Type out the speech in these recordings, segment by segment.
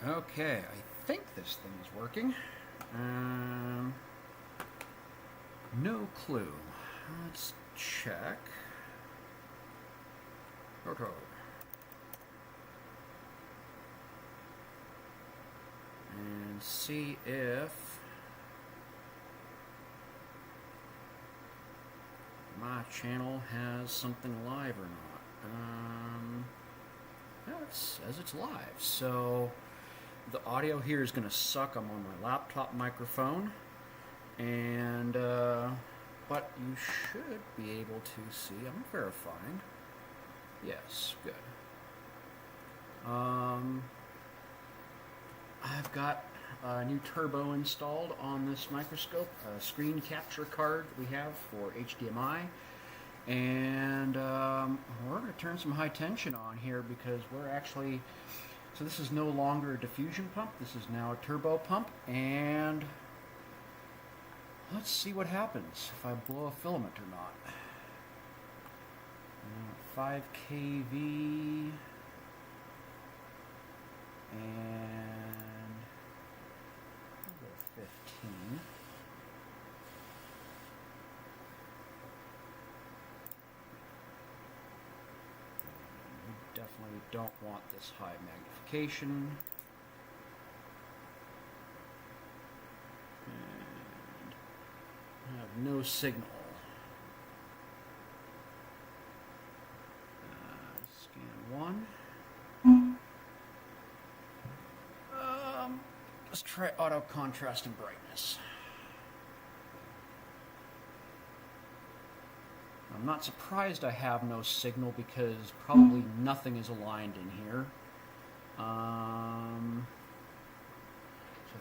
Okay, I think this thing is working. No clue. Let's check. Photo. And see if my channel has something live or not. Yeah, it says it's live. So the audio here is going to suck. I'm on my laptop microphone, and but you should be able to see. I'm verifying. Yes, good. I've got a new turbo installed on this microscope, a screen capture card we have for HDMI, and we're going to turn some high tension on here because we're actually, so this is no longer a diffusion pump, this is now a turbo pump, and let's see what happens if I blow a filament or not. 5 kV, and I'll go 15. We definitely don't want this high magnification. And I have no signal. Scan 1. Let's try auto contrast and brightness. I'm not surprised I have no signal because probably nothing is aligned in here. So I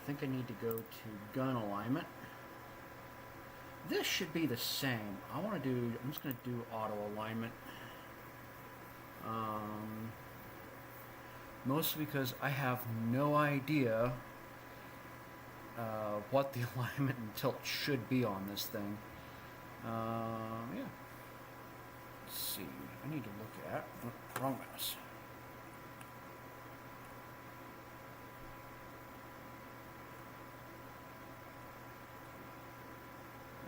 think I need to go to gun alignment. This should be the same. I'm just going to do auto alignment. Mostly because I have no idea what the alignment and tilt should be on this thing. Yeah. Let's see. I need to look at wrong mouse.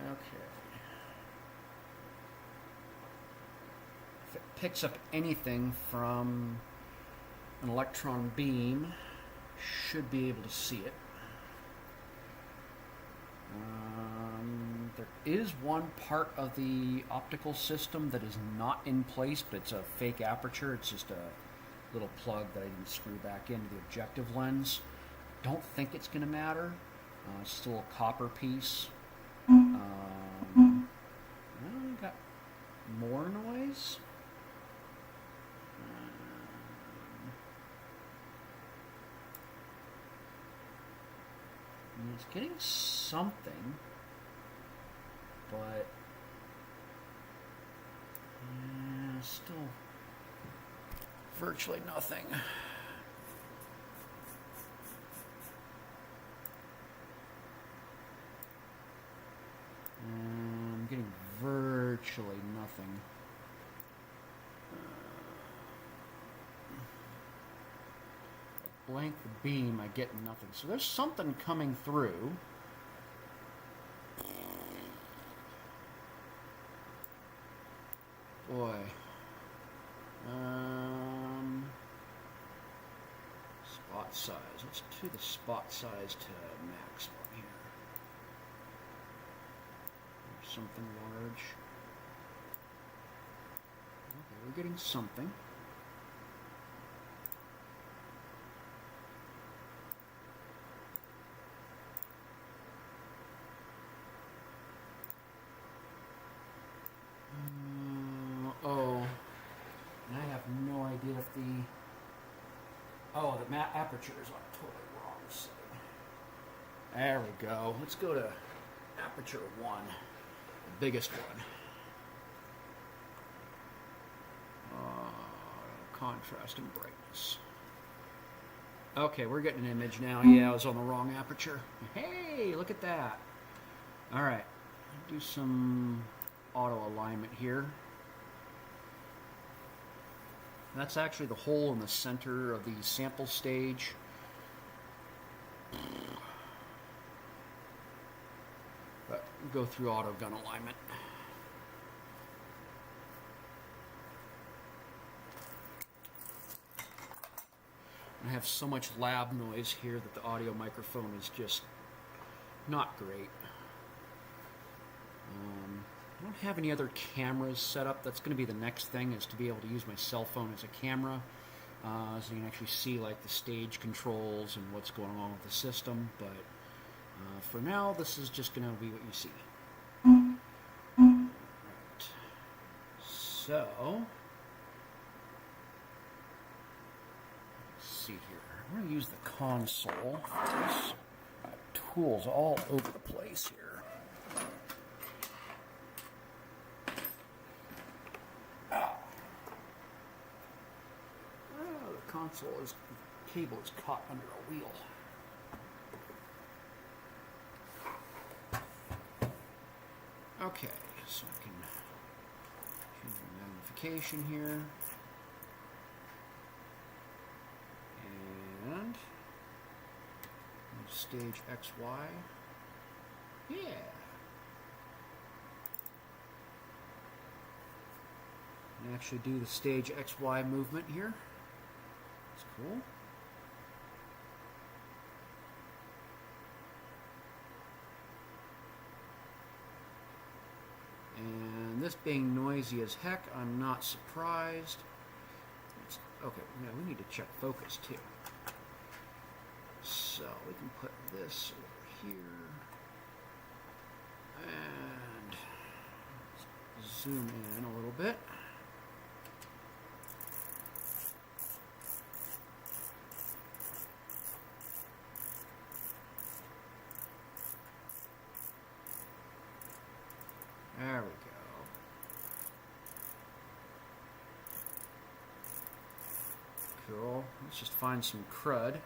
Okay. If it picks up anything from an electron beam, should be able to see it. There is one part of the optical system that is not in place, but it's a fake aperture. It's just a little plug that I didn't screw back into the objective lens. Don't think it's going to matter. It's just a little copper piece. Well, we got more noise. It's getting something, but still virtually nothing. I'm getting virtually nothing. Blank the beam, I get nothing. So there's something coming through. Boy. Spot size. Let's do the spot size to maximum here. There's something large. Okay, we're getting something. If the aperture is on totally wrong side. There we go. Let's go to aperture 1, the biggest one. Contrast and brightness. Okay, we're getting an image now. Yeah, I was on the wrong aperture. Hey, look at that. All right, do some auto alignment here. That's actually the hole in the center of the sample stage. go through auto gun alignment. I have so much lab noise here that the audio microphone is just not great. I don't have any other cameras set up. That's going to be the next thing, is to be able to use my cell phone as a camera, so you can actually see like the stage controls and what's going on with the system. But for now, this is just going to be what you see. Right. So, let's see here. I'm going to use the console. There's tools all over the place here. Console is cable is caught under a wheel. Okay, so I can change the magnification here, and stage XY. Yeah. And actually do the stage XY movement here. Cool. And this being noisy as heck, I'm not surprised. Okay, yeah, we need to check focus too. So we can put this over here and zoom in a little bit. There we go. Cool. Let's just find some crud.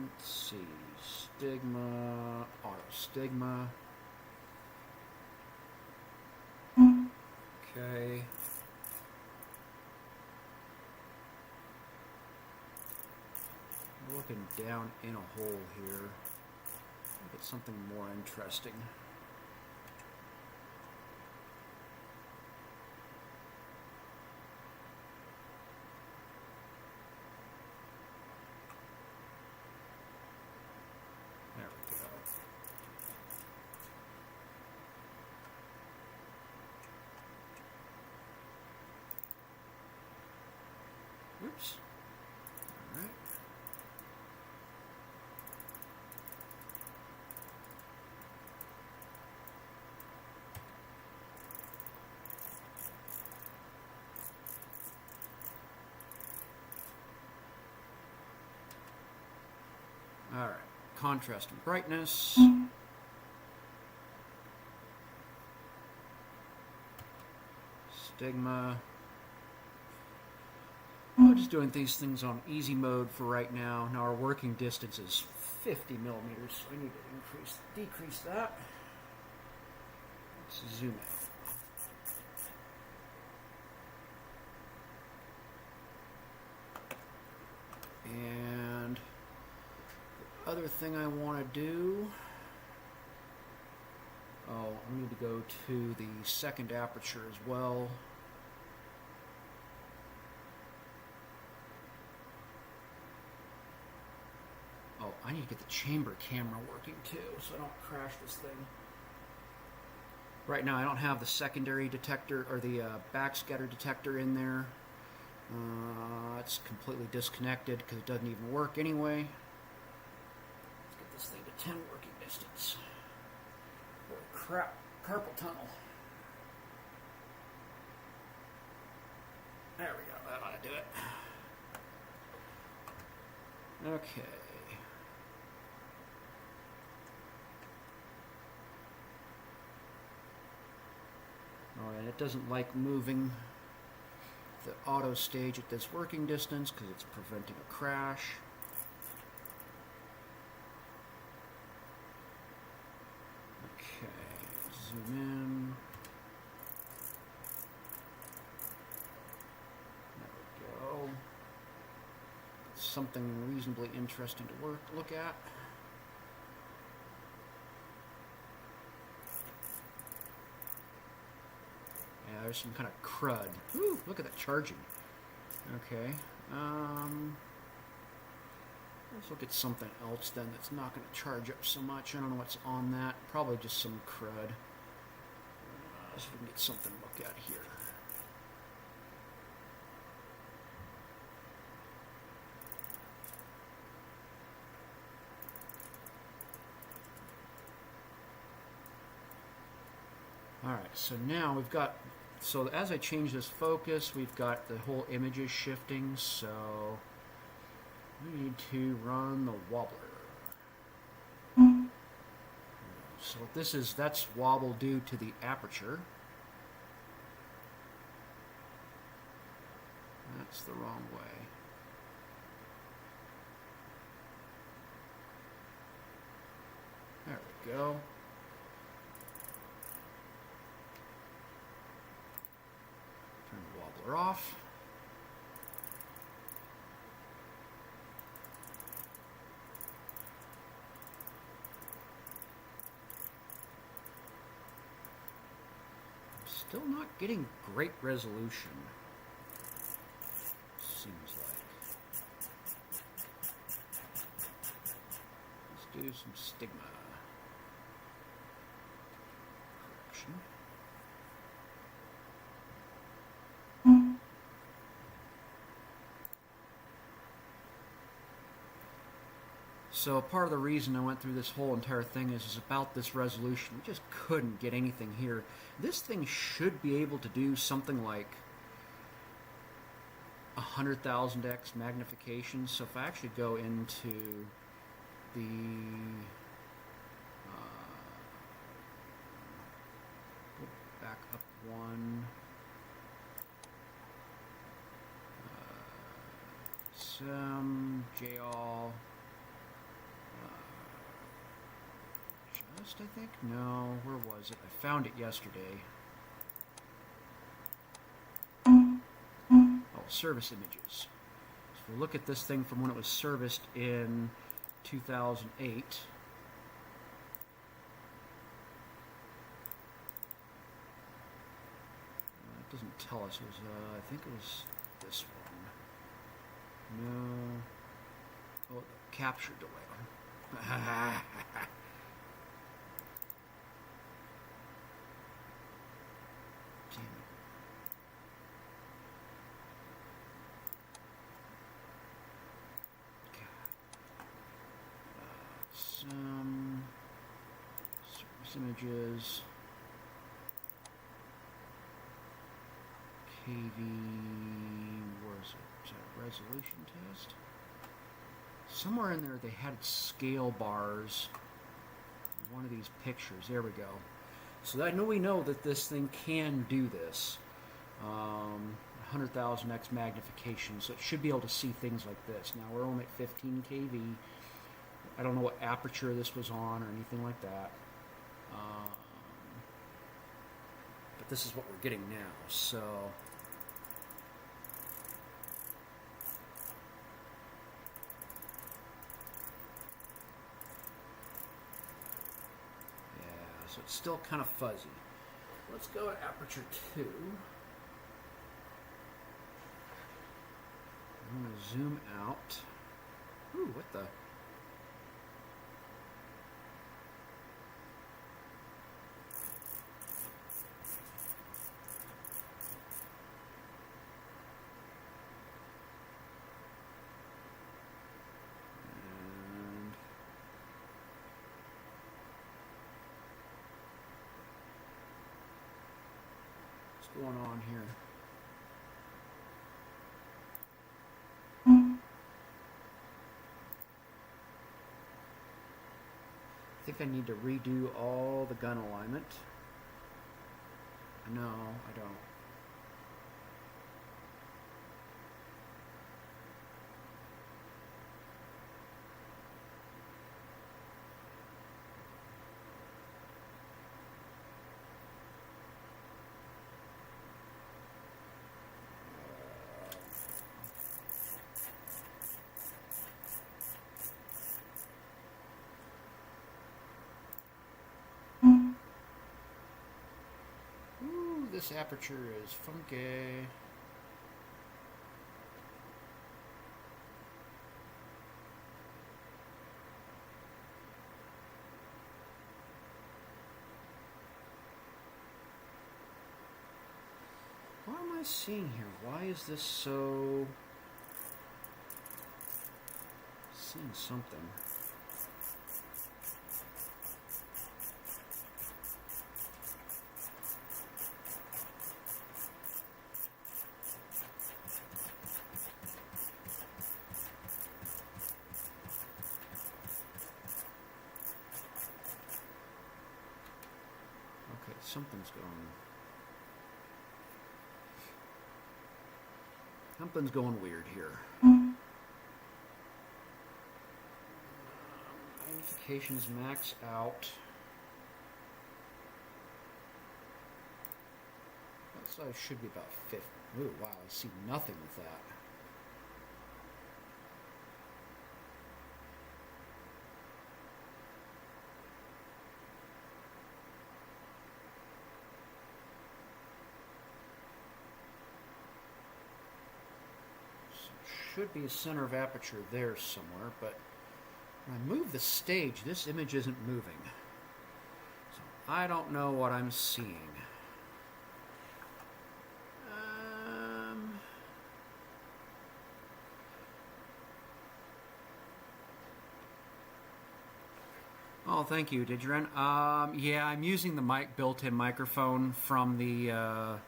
Let's see. Stigma, auto stigma. Okay. Looking down in a hole here. Look at something more interesting. There we go. Oops. All right. All right. Contrast and brightness. Stigma. I'm just doing these things on easy mode for right now. Now our working distance is 50 millimeters, so I need to decrease that. Let's zoom in. And the other thing I want to do, I need to go to the second aperture as well. I need to get the chamber camera working too, so I don't crash this thing. Right now I don't have the secondary detector, or the backscatter detector in there. It's completely disconnected because it doesn't even work anyway. Let's get this thing to 10 working distance. Holy crap, carpal tunnel. There we go, that ought to do it. Okay. Alright, it doesn't like moving the auto stage at this working distance because it's preventing a crash. Okay. Zoom in. There we go. Something reasonably interesting to look at. Yeah, there's some kind of crud. Ooh, look at that charging. Okay. Let's look at something else then that's not going to charge up so much. I don't know what's on that. Probably just some crud. See if we can get something to look at here. Alright, so now we've got, so as I change this focus, we've got the whole images shifting, so we need to run the wobbler. So this is, that's wobble due to the aperture. That's the wrong way. There we go. Turn the wobbler off. Still not getting great resolution, seems like. Let's do some stigma correction. So part of the reason I went through this whole entire thing is about this resolution. We just couldn't get anything here. This thing should be able to do something like 100,000x magnification. So if I actually go into the go back up one, SEM, JEOL. I think? No, where was it? I found it yesterday. Oh, service images. So if we look at this thing from when it was serviced in 2008. It doesn't tell us. It was, I think it was this one. No. Oh, the capture delay. Some service images, KV, where is it? Resolution test. Somewhere in there they had scale bars. In one of these pictures. There we go. So we know that this thing can do this. 100,000x magnification, so it should be able to see things like this. Now we're only at 15 kV. I don't know what aperture this was on or anything like that. But this is what we're getting now. So yeah, so it's still kind of fuzzy. Let's go at aperture 2. I'm going to zoom out. Ooh, what the? What's going on here? I think I need to redo all the gun alignment. No, I don't. this aperture is funky. What am I seeing here? Why is this so... Seeing something. Okay, something's going weird here. Magnification's max out. So I should be about 50. Ooh, wow, I see nothing with that. Should be a center of aperture there somewhere, but when I move the stage, this image isn't moving. So I don't know what I'm seeing. Oh, thank you, Digeren. Yeah, I'm using the built-in microphone from the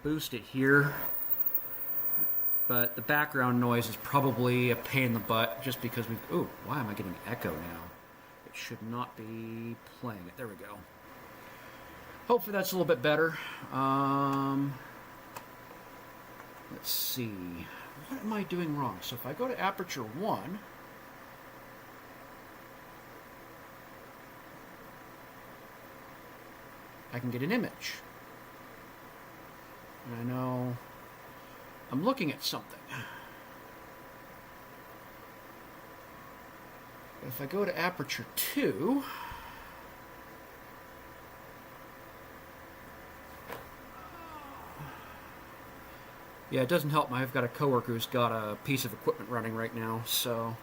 boost it here, but the background noise is probably a pain in the butt just because we... Ooh, why am I getting echo now? It should not be playing it. There we go. Hopefully that's a little bit better. Let's see. What am I doing wrong? So if I go to aperture 1... I can get an image. And I know I'm looking at something. But if I go to aperture 2, yeah, it doesn't help. I've got a coworker who's got a piece of equipment running right now, so,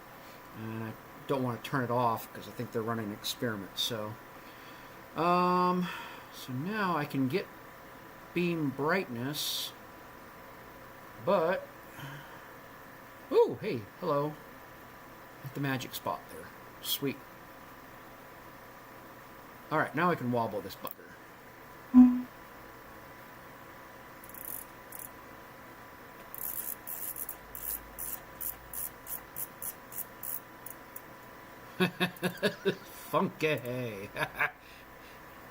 and I don't want to turn it off because I think they're running an experiment. So now I can get beam brightness, but ooh, hey, hello, at the magic spot there. Sweet. All right, now I can wobble this bugger. Funky.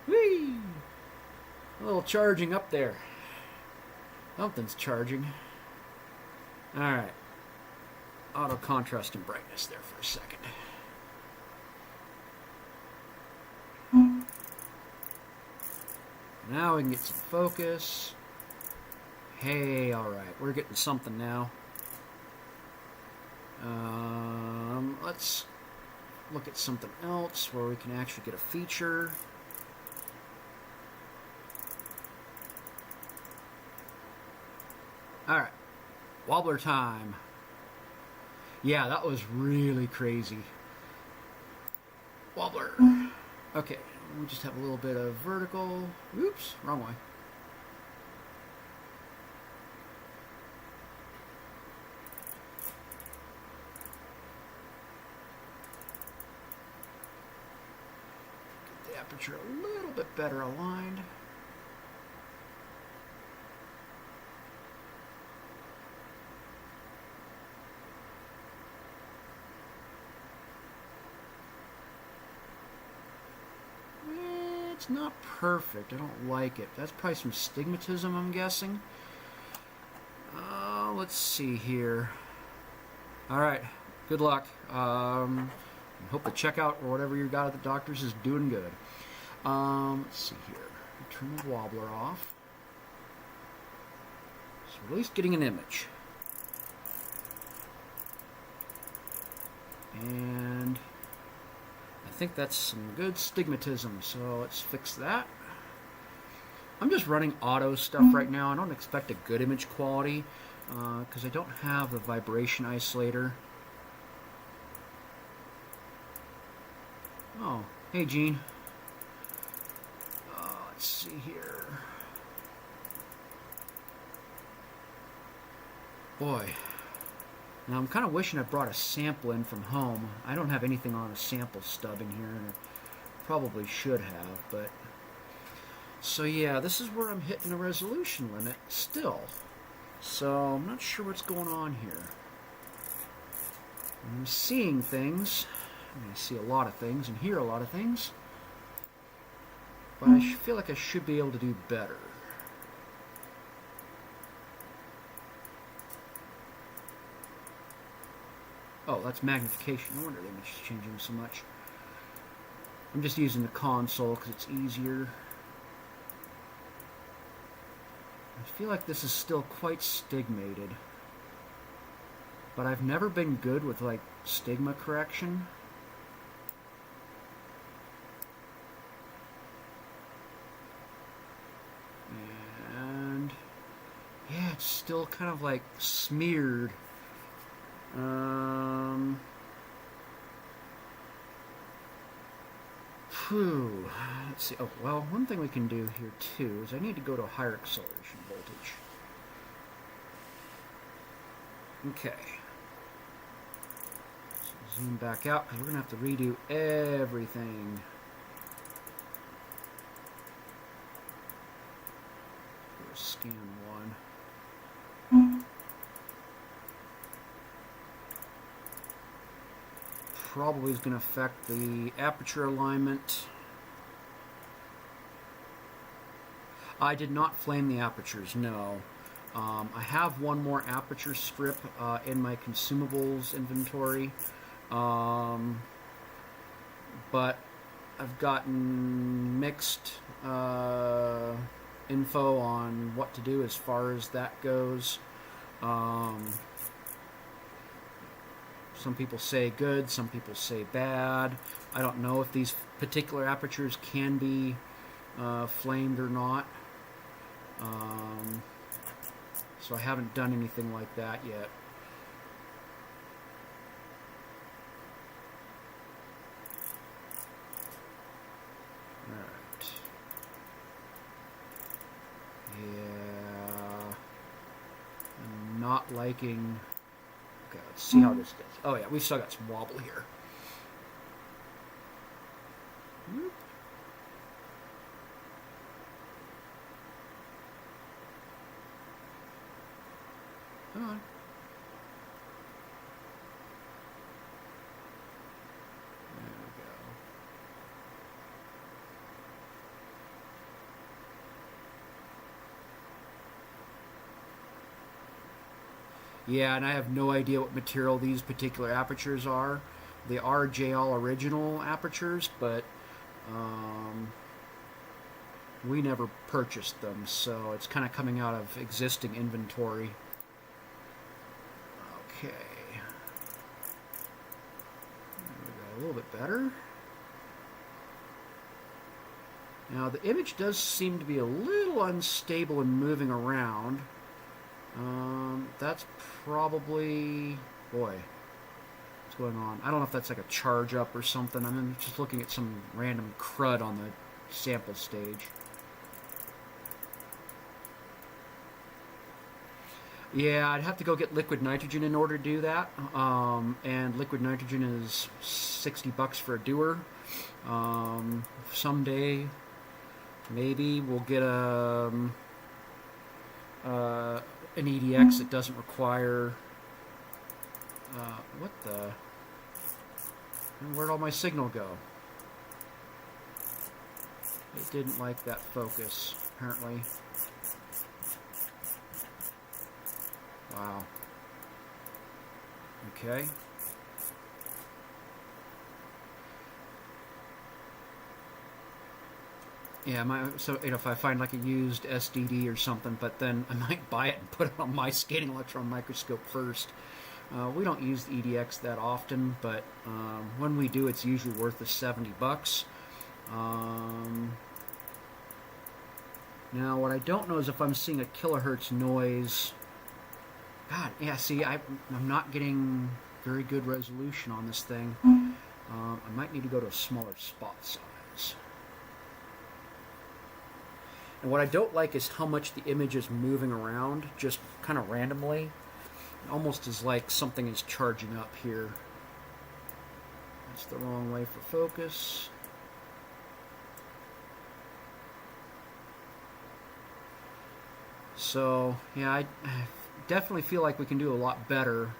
Whee! A little charging up there. Something's charging. Alright. Auto contrast and brightness there for a second. Now we can get some focus. Hey, alright. We're getting something now. Let's look at something else where we can actually get a feature. Alright, wobbler time. Yeah, that was really crazy. Wobbler. Okay, we just have a little bit of vertical. Oops, wrong way. Get the aperture a little bit better aligned. It's not perfect. I don't like it. That's probably some stigmatism, I'm guessing. Let's see here. Alright, good luck. Hope the checkout or whatever you got at the doctor's is doing good. Let's see here. Turn the wobbler off. So we're at least getting an image. And I think that's some good stigmatism, so let's fix that. I'm just running auto stuff right now. I don't expect a good image quality because I don't have the vibration isolator. Oh, hey Gene. Let's see here. Boy. Now I'm kind of wishing I brought a sample in from home. I don't have anything on a sample stub in here, and I probably should have, but... So yeah, this is where I'm hitting the resolution limit still. So I'm not sure what's going on here. I'm seeing things. I see a lot of things and hear a lot of things. But I feel like I should be able to do better. Oh, that's magnification. No wonder the image is changing so much. I'm just using the console because it's easier. I feel like this is still quite stigmated. But I've never been good with, like, stigma correction. And... yeah, it's still kind of, like, smeared. Let's see. Oh, well, one thing we can do here too is I need to go to a higher acceleration voltage. Okay. So zoom back out because we're going to have to redo everything. Here's scan 1. Probably is going to affect the aperture alignment. I did not flame the apertures, no. I have one more aperture strip in my consumables inventory, but I've gotten mixed info on what to do as far as that goes. Some people say good, some people say bad. I don't know if these particular apertures can be flamed or not. So I haven't done anything like that yet. Alright. Yeah. I'm not liking... Okay, let's see how this does. Oh yeah, we've still got some wobble here. Whoop. Come on. There we go. Yeah, and I have no idea what material these particular apertures are. They are JEOL original apertures, but we never purchased them, so it's kind of coming out of existing inventory. Okay. There we go, a little bit better. Now the image does seem to be a little unstable and moving around. That's probably... boy, what's going on? I don't know if that's like a charge up or something. I'm just looking at some random crud on the sample stage. Yeah, I'd have to go get liquid nitrogen in order to do that. And liquid nitrogen is $60 for a doer. Someday, maybe we'll get an EDX that doesn't require... what the... where'd all my signal go? It didn't like that focus, apparently. Wow. Okay. Yeah, so if I find like a used SDD or something, but then I might buy it and put it on my scanning electron microscope first. We don't use the EDX that often, but when we do, it's usually worth the $70. Now, what I don't know is if I'm seeing a kilohertz noise. God, yeah, see, I'm not getting very good resolution on this thing. I might need to go to a smaller spot size. And what I don't like is how much the image is moving around, just kind of randomly. Almost as like something is charging up here. That's the wrong way for focus. So, yeah, I definitely feel like we can do a lot better.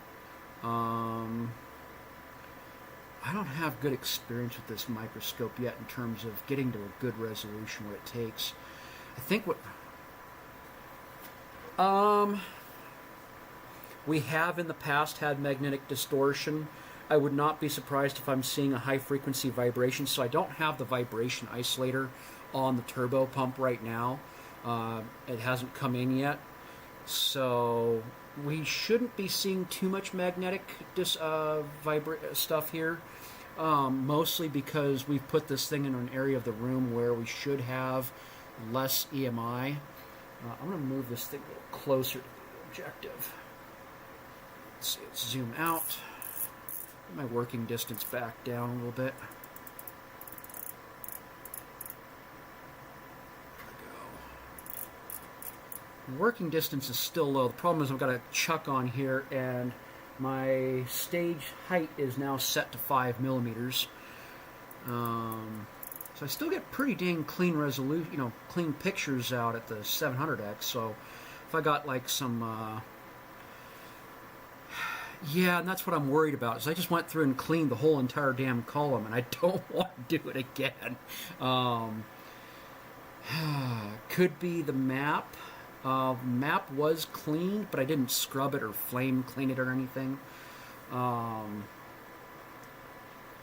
I don't have good experience with this microscope yet in terms of getting to a good resolution, what it takes. I think what... we have in the past had magnetic distortion. I would not be surprised if I'm seeing a high frequency vibration, so I don't have the vibration isolator on the turbo pump right now. It hasn't come in yet, so we shouldn't be seeing too much magnetic stuff here, mostly because we've put this thing in an area of the room where we should have less EMI. I'm going to move this thing a little closer to the objective. Let's see, let's zoom out. Put my working distance back down a little bit. Working distance is still low. The problem is I've got a chuck on here, and my stage height is now set to 5 millimeters. So I still get pretty dang clean resolution, clean pictures out at the 700x. So if I got like some, yeah, and that's what I'm worried about. Is I just went through and cleaned the whole entire damn column, and I don't want to do it again. Could be the map. Map was cleaned, but I didn't scrub it or flame clean it or anything. And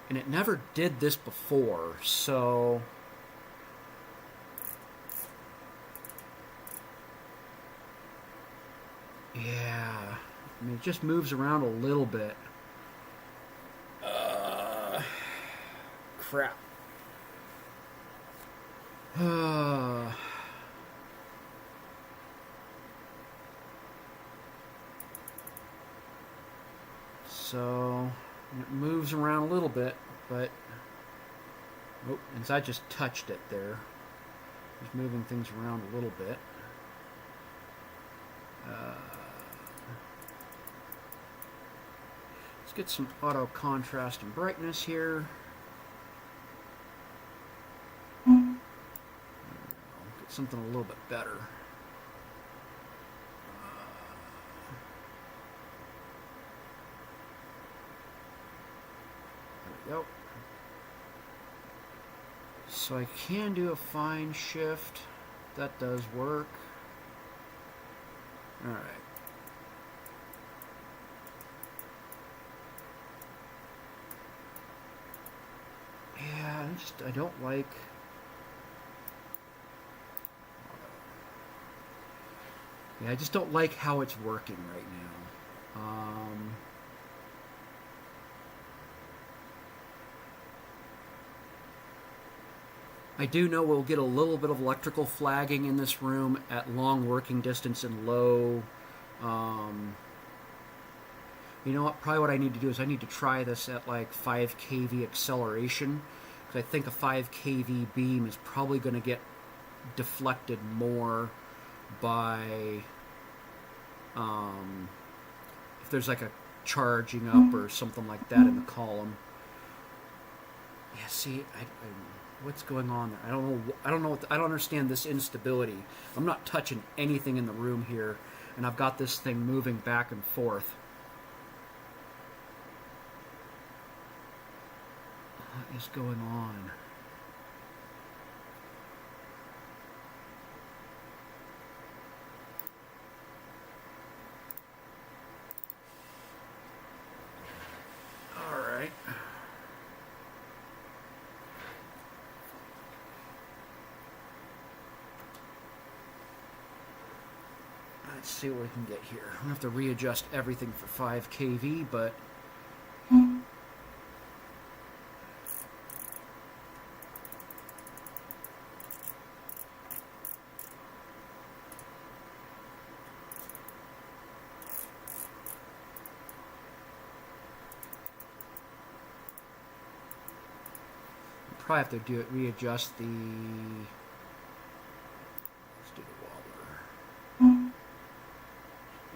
it never did this before, so... yeah, I mean, it just moves around a little bit. Crap. So it moves around a little bit, but and I just touched it there. Just moving things around a little bit. Let's get some auto contrast and brightness here. Get something a little bit better. Yep. So I can do a fine shift. That does work. Alright. Yeah, I don't like... yeah, I just don't like how it's working right now. I do know we'll get a little bit of electrical flagging in this room at long working distance and low. You know what? Probably what I need to do is I need to try this at like 5 kV acceleration, because I think a 5 kV beam is probably going to get deflected more by if there's like a charging up or something like that in the column. Yeah, see, what's going on there? I don't know. I don't understand this instability. I'm not touching anything in the room here, and I've got this thing moving back and forth. What is going on? All right. Let's see what we can get here. I'm going to have to readjust everything for 5 kV, but probably have to readjust the. Let's do the wobbler.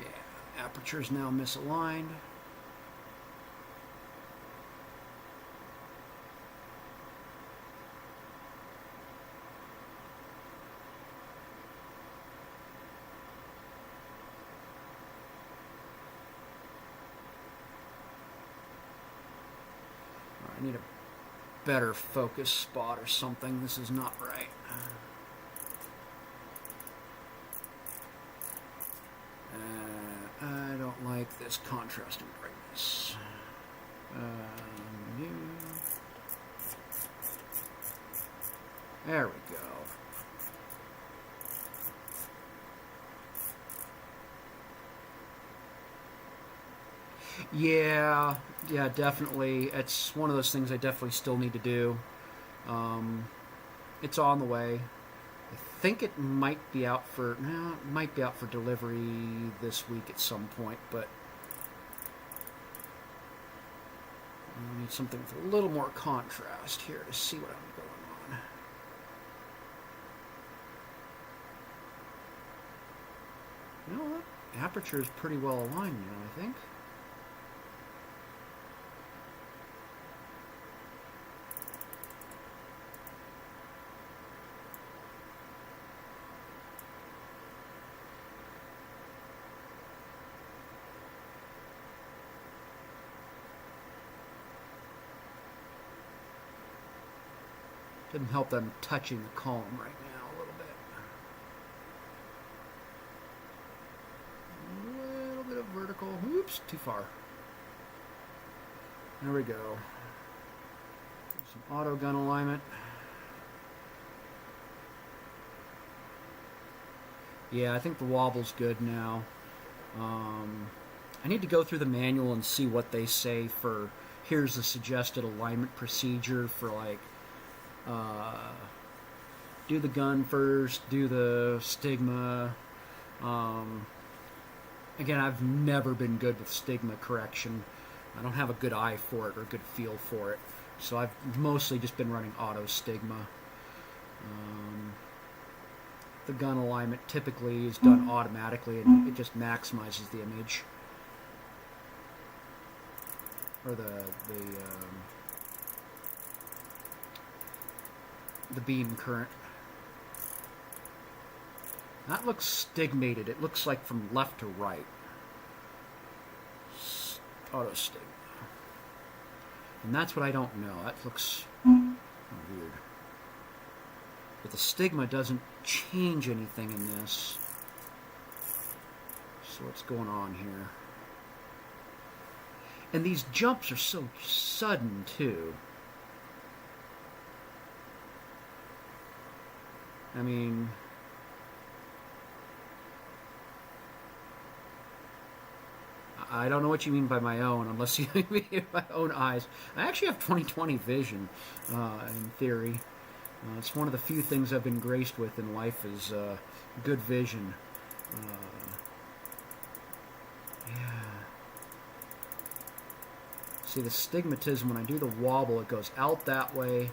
Yeah, aperture's now misaligned. I need a better focus spot or something. This is not right. I don't like this contrast and brightness. New. There we go. Yeah, definitely. It's one of those things I definitely still need to do. It's on the way. I think it might be out for delivery this week at some point, but I need something with a little more contrast here to see what I'm going on. You know what? Aperture is pretty well aligned now, I think. Didn't help that I'm touching the column right now a little bit. A little bit of vertical. Oops, too far. There we go. Some auto gun alignment. Yeah, I think the wobble's good now. I need to go through the manual and see what they say for, here's the suggested alignment procedure for like, do the gun first, do the stigma. Again, I've never been good with stigma correction. I don't have a good eye for it or a good feel for it. So I've mostly just been running auto stigma. The gun alignment typically is done automatically and it just maximizes the image. Or the beam current. That looks stigmated. It looks like from left to right. Auto stigma. And that's what I don't know. That looks weird. But the stigma doesn't change anything in this. So what's going on here? And these jumps are so sudden too. I mean, I don't know what you mean by my own, unless you mean my own eyes. I actually have 20/20 vision, in theory. It's one of the few things I've been graced with in life is good vision. Yeah. See, the stigmatism, when I do the wobble, it goes out that way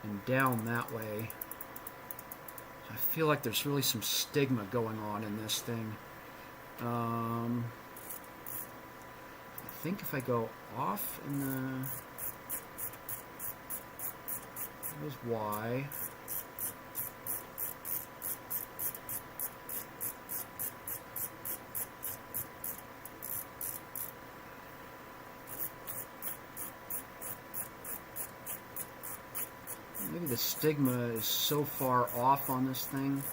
and down that way. I feel like there's really some stigma going on in this thing. I think if I go off in the... That was Y. Maybe the stigma is so far off on this thing.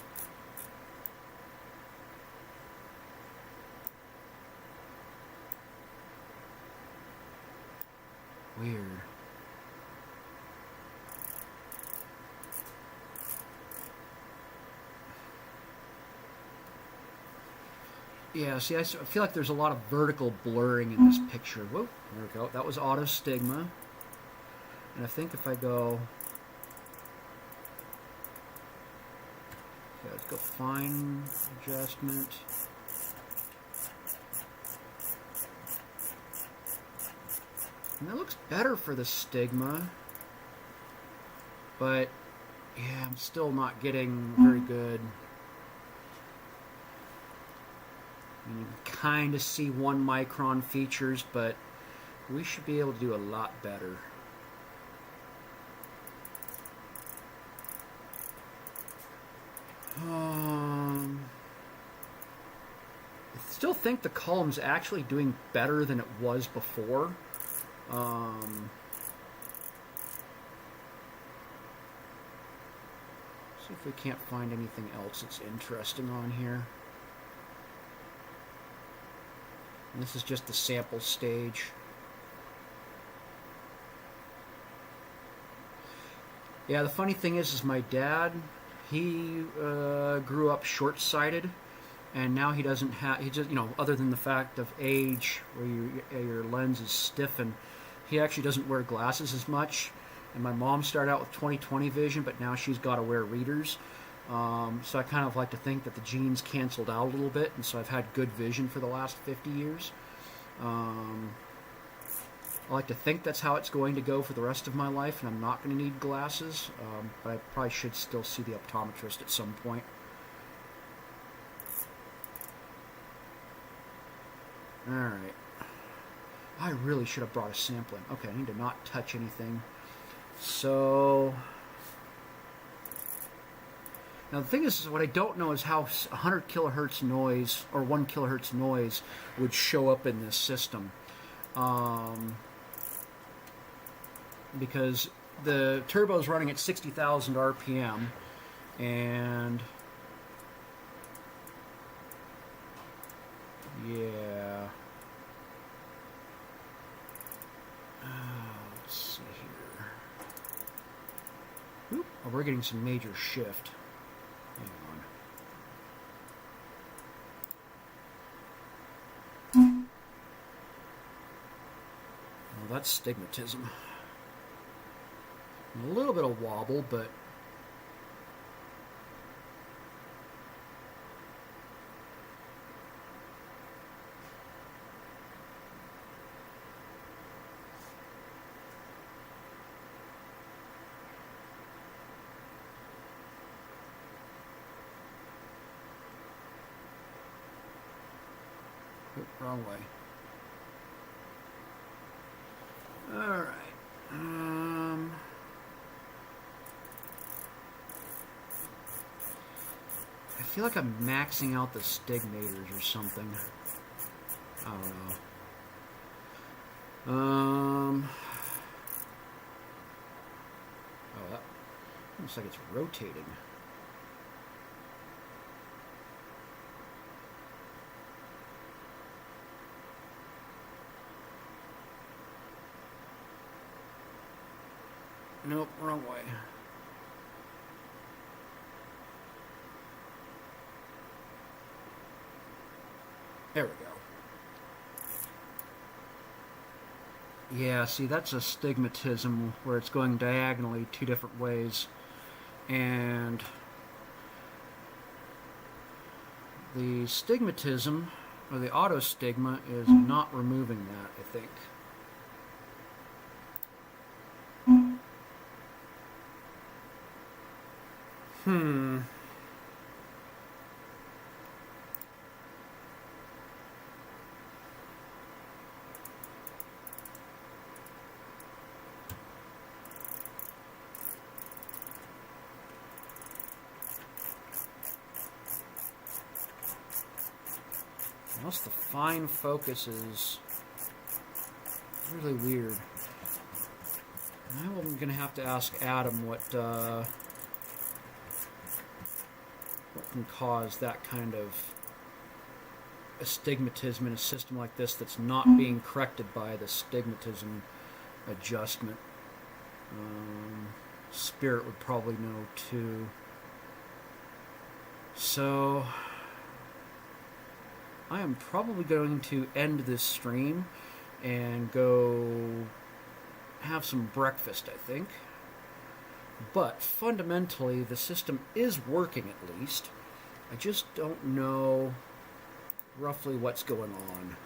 Weird. Yeah, see, I feel like there's a lot of vertical blurring in this picture. Whoa, there we go. That was auto stigma. And I think if I go... Okay, let's go fine adjustment. And that looks better for the stigma. But, yeah, I'm still not getting very good. You can kind of see 1 micron features, but we should be able to do a lot better. I still think the column's actually doing better than it was before. See if we can't find anything else that's interesting on here. And this is just the sample stage. Yeah, the funny thing is my dad, he grew up short-sighted, and now he doesn't have, he just, you know, other than the fact of age, where your lens is stiffened, he actually doesn't wear glasses as much. And my mom started out with 20/20 vision, but now she's got to wear readers. So I kind of like to think that the genes canceled out a little bit, and so I've had good vision for the last 50 years. I like to think that's how it's going to go for the rest of my life, and I'm not going to need glasses, but I probably should still see the optometrist at some point. Alright. I really should have brought a sampling. Okay, I need to not touch anything. So... Now the thing is, what I don't know is how 100 kilohertz noise, or 1 kilohertz noise, would show up in this system. Because the turbo is running at 60,000 RPM, and yeah, let's see here. Oop, oh, we're getting some major shift. Hang on. Well, that's stigmatism. A little bit of wobble, but wrong way. All right. I feel like I'm maxing out the stigmators or something. I don't know. Oh, that looks like it's rotating. Nope, wrong way. There we go. Yeah, see, that's a stigmatism where it's going diagonally 2 different ways. And the stigmatism, or the autostigma, is not removing that, I think. Unless the fine focus is really weird. I'm going to have to ask Adam what can cause that kind of astigmatism in a system like this that's not being corrected by the stigmatism adjustment. Spirit would probably know too. So I am probably going to end this stream and go have some breakfast, I think. But fundamentally, the system is working at least. I just don't know roughly what's going on.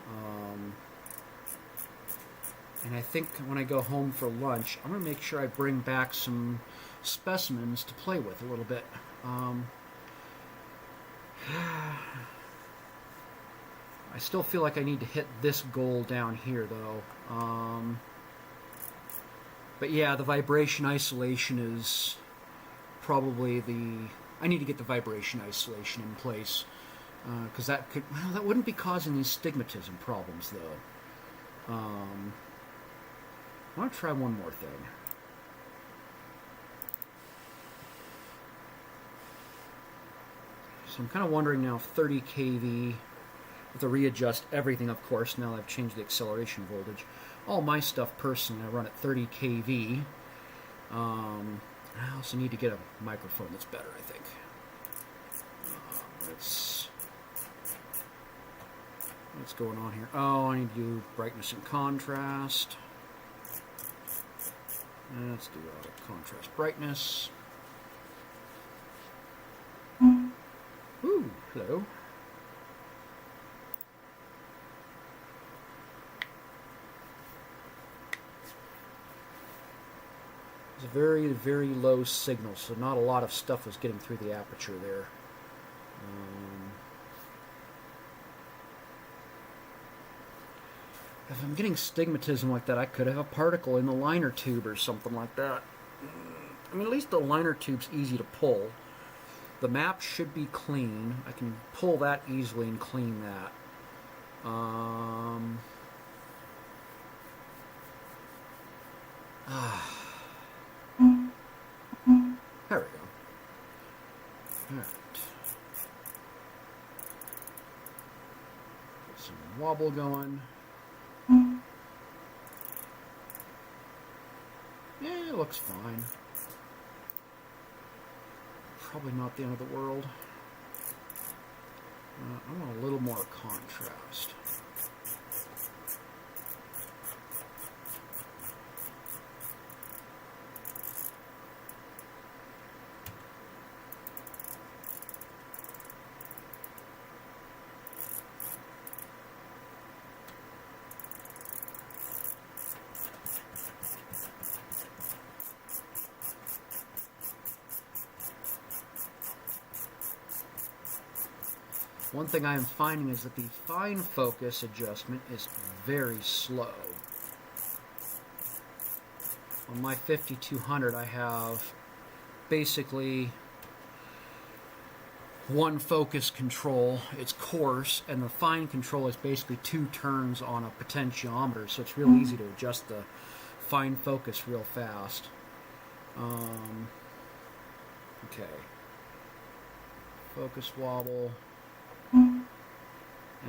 And I think when I go home for lunch, I'm going to make sure I bring back some specimens to play with a little bit. I still feel like I need to hit this goal down here, though. But yeah, the vibration isolation is probably I need to get the vibration isolation in place. Because that wouldn't be causing these stigmatism problems, though. I want to try one more thing. So I'm kind of wondering now, 30 kV, have to readjust everything, of course, now that I've changed the acceleration voltage. All my stuff, personally, I run at 30 kV. I also need to get a microphone that's better, I think. What's going on here? Oh, I need to do brightness and contrast. Let's do contrast brightness. Ooh, hello. It's a very, very low signal, so not a lot of stuff was getting through the aperture there. If I'm getting stigmatism like that, I could have a particle in the liner tube or something like that. I mean, at least the liner tube's easy to pull. The map should be clean. I can pull that easily and clean that. There we go. Alright. Get some wobble going. Yeah, it looks fine. Probably not the end of the world. I want a little more contrast. One thing I am finding is that the fine focus adjustment is very slow. On my 5200, I have basically one focus control. It's coarse, and the fine control is basically 2 turns on a potentiometer, so it's real easy to adjust the fine focus real fast. Okay. Focus wobble.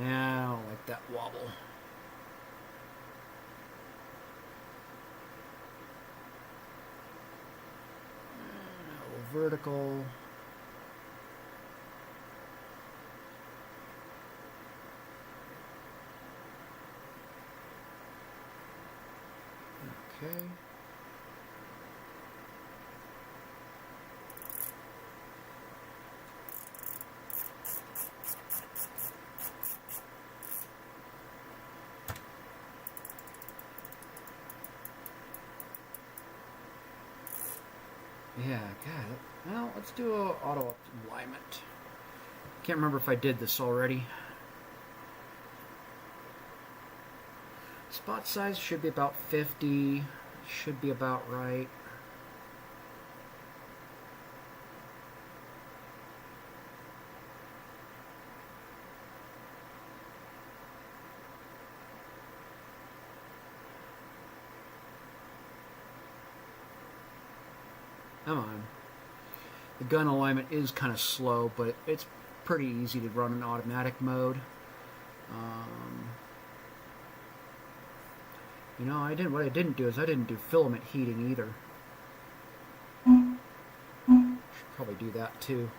Yeah, I don't like that wobble. Vertical. Okay. Yeah, got it. Well, let's do a auto alignment. Can't remember if I did this already. Spot size should be about 50. Should be about right. Come on. The gun alignment is kind of slow, but it's pretty easy to run in automatic mode. You know, what I didn't do is I didn't do filament heating either. Should probably do that too.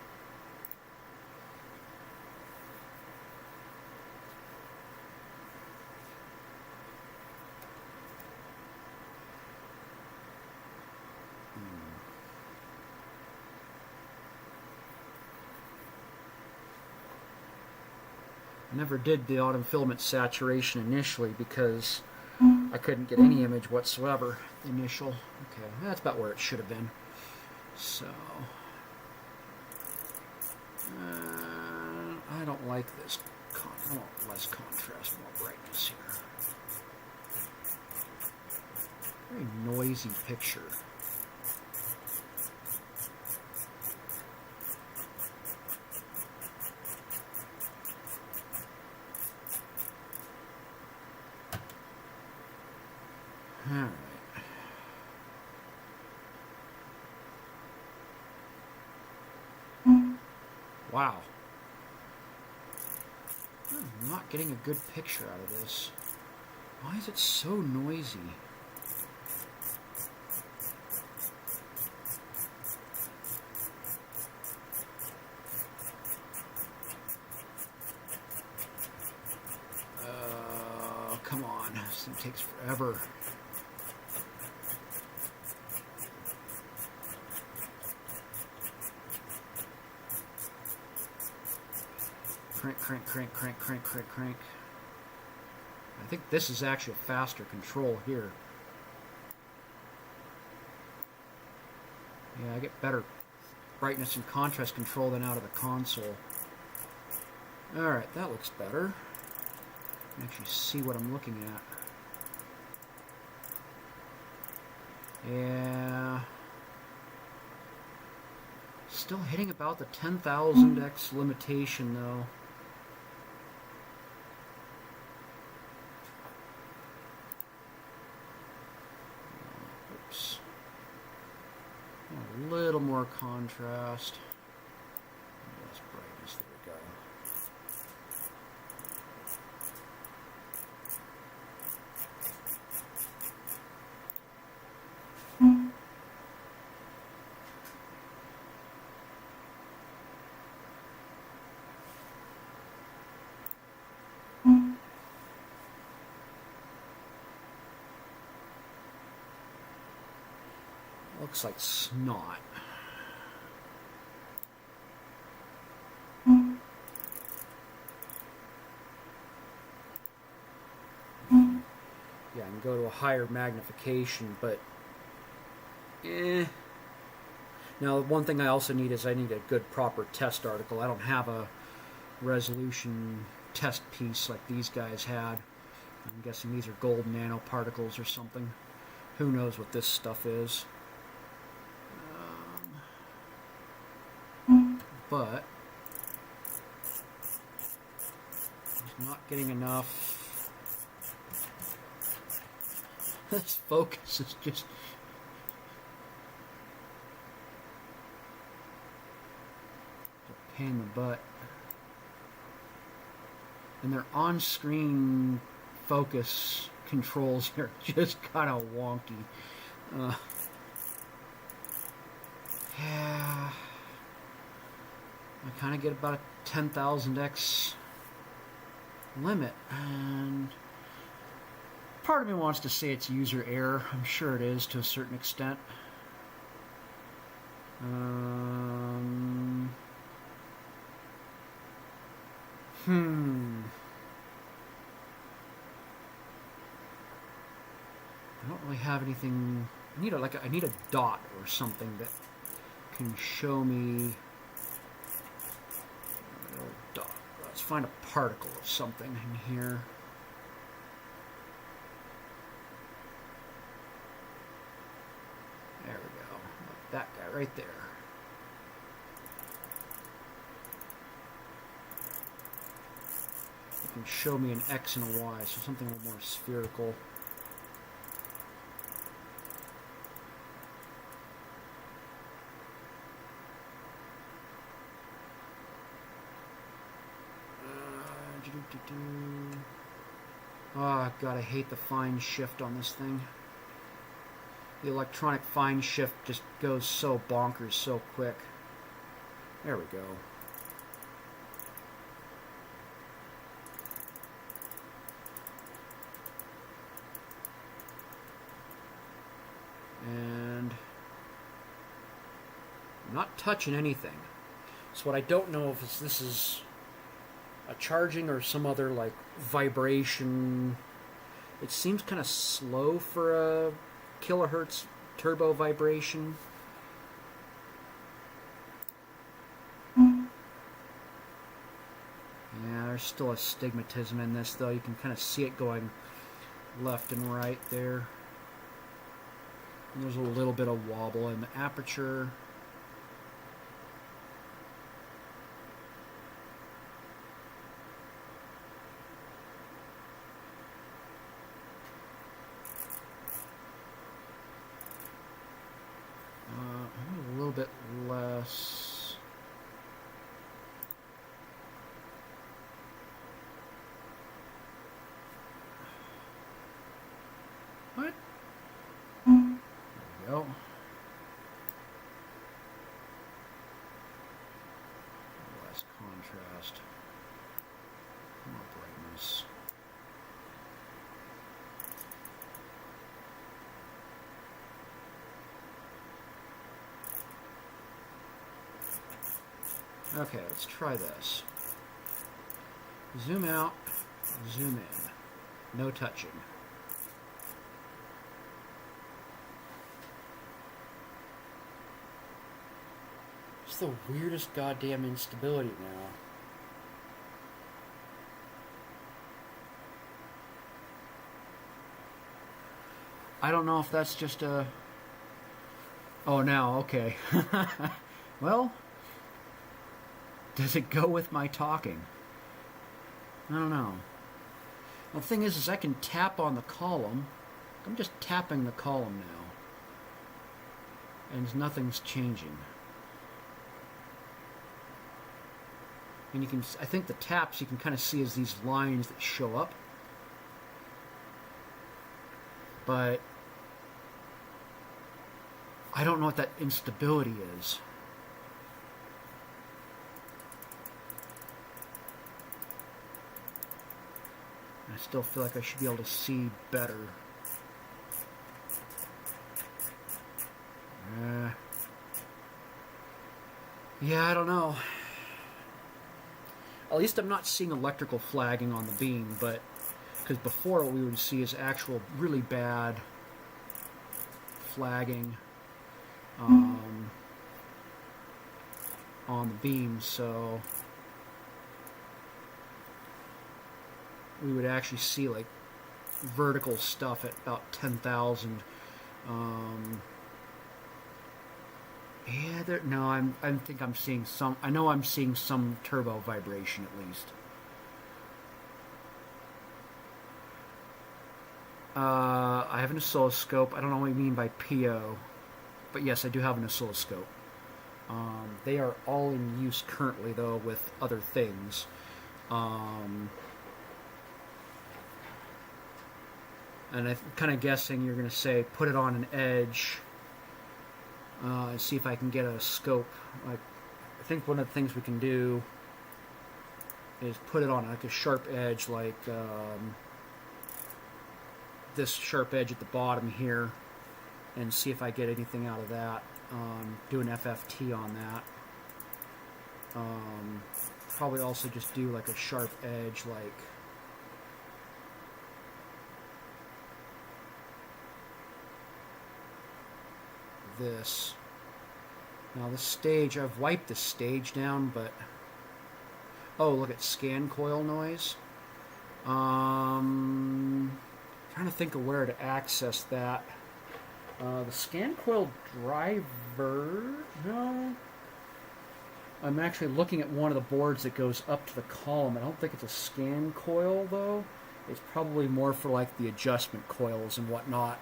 I never did the autumn filament saturation initially because I couldn't get any image whatsoever. The initial. Okay, that's about where it should have been. So, I don't like this. I want less contrast, more brightness here. Very noisy picture. All right. Wow. I'm not getting a good picture out of this. Why is it so noisy? Come on. This thing takes forever. Crank, crank, crank, crank, crank, crank, crank. I think this is actually a faster control here. Yeah, I get better brightness and contrast control than out of the console. Alright, that looks better. I can actually see what I'm looking at. Yeah. Still hitting about the 10,000x limitation though. Oops. A little more contrast. Less brightness, there we go. Looks like snot. Yeah, I can go to a higher magnification, but Now, one thing I also need is I need a good proper test article. I don't have a resolution test piece like these guys had. I'm guessing these are gold nanoparticles or something. Who knows what this stuff is. But I'm not getting enough. This focus is just a pain in the butt. And their on-screen focus controls are just kind of wonky. Yeah. I kind of get about a 10,000x limit, and part of me wants to say it's user error. I'm sure it is to a certain extent. I don't really have anything. I need a dot or something that can show me. Dot. Let's find a particle of something in here. There we go. Like that guy right there. It can show me an X and a Y, so something a little more spherical. Oh god, I hate the fine shift on this thing. The electronic fine shift just goes so bonkers so quick. There we go. And I'm not touching anything. So what I don't know if this is a charging or some other like vibration. It seems kind of slow for a kilohertz turbo vibration. Yeah, there's still astigmatism in this, though. You can kind of see it going left and right there. And there's a little bit of wobble in the aperture. A little bit less. What? There we go. Less contrast. More brightness. Okay, let's try this. Zoom out, zoom in. No touching. It's the weirdest goddamn instability now. I don't know if that's just a... Oh, now, okay. Well... Does it go with my talking? I don't know. Well, the thing is I can tap on the column. I'm just tapping the column now. And nothing's changing. And you can, I think the taps you can kind of see as these lines that show up. But I don't know what that instability is. I still feel like I should be able to see better. Yeah, I don't know. At least I'm not seeing electrical flagging on the beam, but because before what we would see is actual really bad flagging on the beam, so we would actually see like vertical stuff at about 10,000. Yeah, no, I think I'm seeing some. I know I'm seeing some turbo vibration at least. I have an oscilloscope. I don't know what you mean by PO, but yes, I do have an oscilloscope. They are all in use currently, though, with other things. And I'm kind of guessing you're going to say put it on an edge and see if I can get a scope. I think one of the things we can do is put it on like a sharp edge, like this sharp edge at the bottom here, and see if I get anything out of that. Do an FFT on that. Probably also just do like a sharp edge, like this. Now the stage, I've wiped the stage down, but oh, look at scan coil noise. Trying to think of where to access that. The scan coil driver, no. I'm actually looking at one of the boards that goes up to the column. I don't think it's a scan coil, though. It's probably more for like the adjustment coils and whatnot.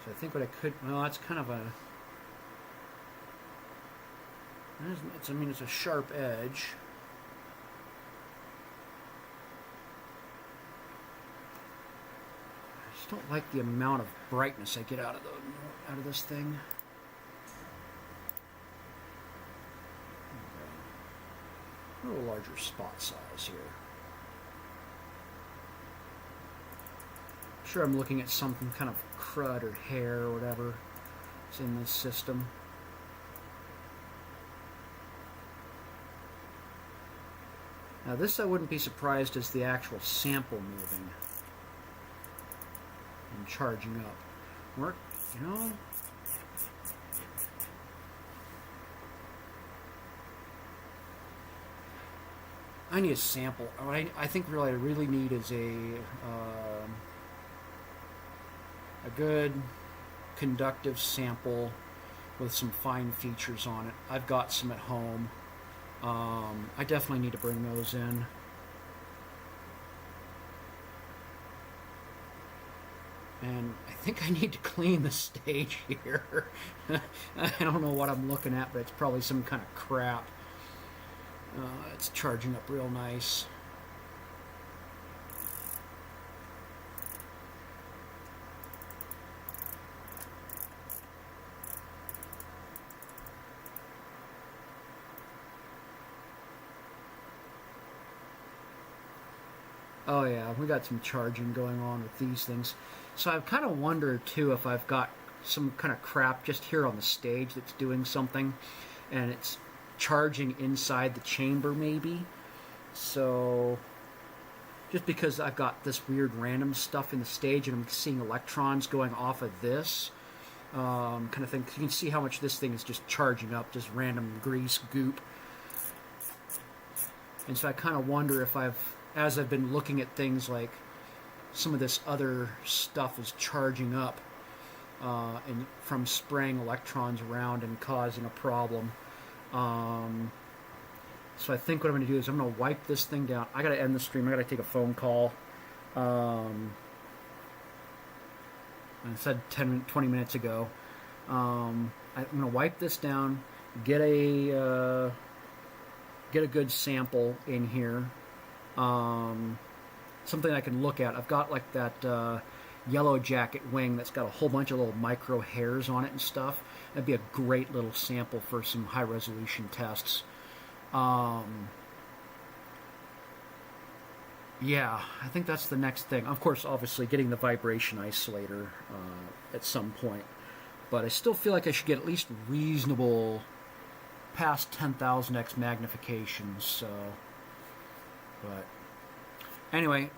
I think what I could, well, that's kind of a, I mean, it's a sharp edge. Just don't like the amount of brightness I get out of this thing. A little larger spot size here. Sure, I'm looking at something kind of crud or hair or whatever is in this system. Now this I wouldn't be surprised as the actual sample moving and charging up. Work, you know. I need a sample. What I think really I really need is a good conductive sample with some fine features on it. I've got some at home. I definitely need to bring those in. And I think I need to clean the stage here. I don't know what I'm looking at, but it's probably some kind of crap. It's charging up real nice. Oh yeah, we got some charging going on with these things. So I've kind of wondered too if I've got some kind of crap just here on the stage that's doing something and it's charging inside the chamber maybe. So just because I've got this weird random stuff in the stage and I'm seeing electrons going off of this kind of thing. You can see how much this thing is just charging up, just random grease goop. And so I kind of wonder if as I've been looking at things like some of this other stuff is charging up and from spraying electrons around and causing a problem. So I think what I'm going to do is I'm going to wipe this thing down. I got to end the stream. I got to take a phone call. I said 20 minutes ago. I'm going to wipe this down, get a good sample in here. Something I can look at. I've got like that yellow jacket wing that's got a whole bunch of little micro hairs on it and stuff. That'd be a great little sample for some high resolution tests. Yeah, I think that's the next thing. Of course, obviously getting the vibration isolator at some point. But I still feel like I should get at least reasonable past 10,000x magnifications. So, but anyway,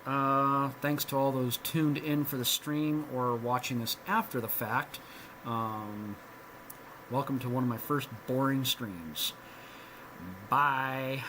thanks to all those tuned in for the stream or watching this after the fact. Welcome to one of my first boring streams. Bye.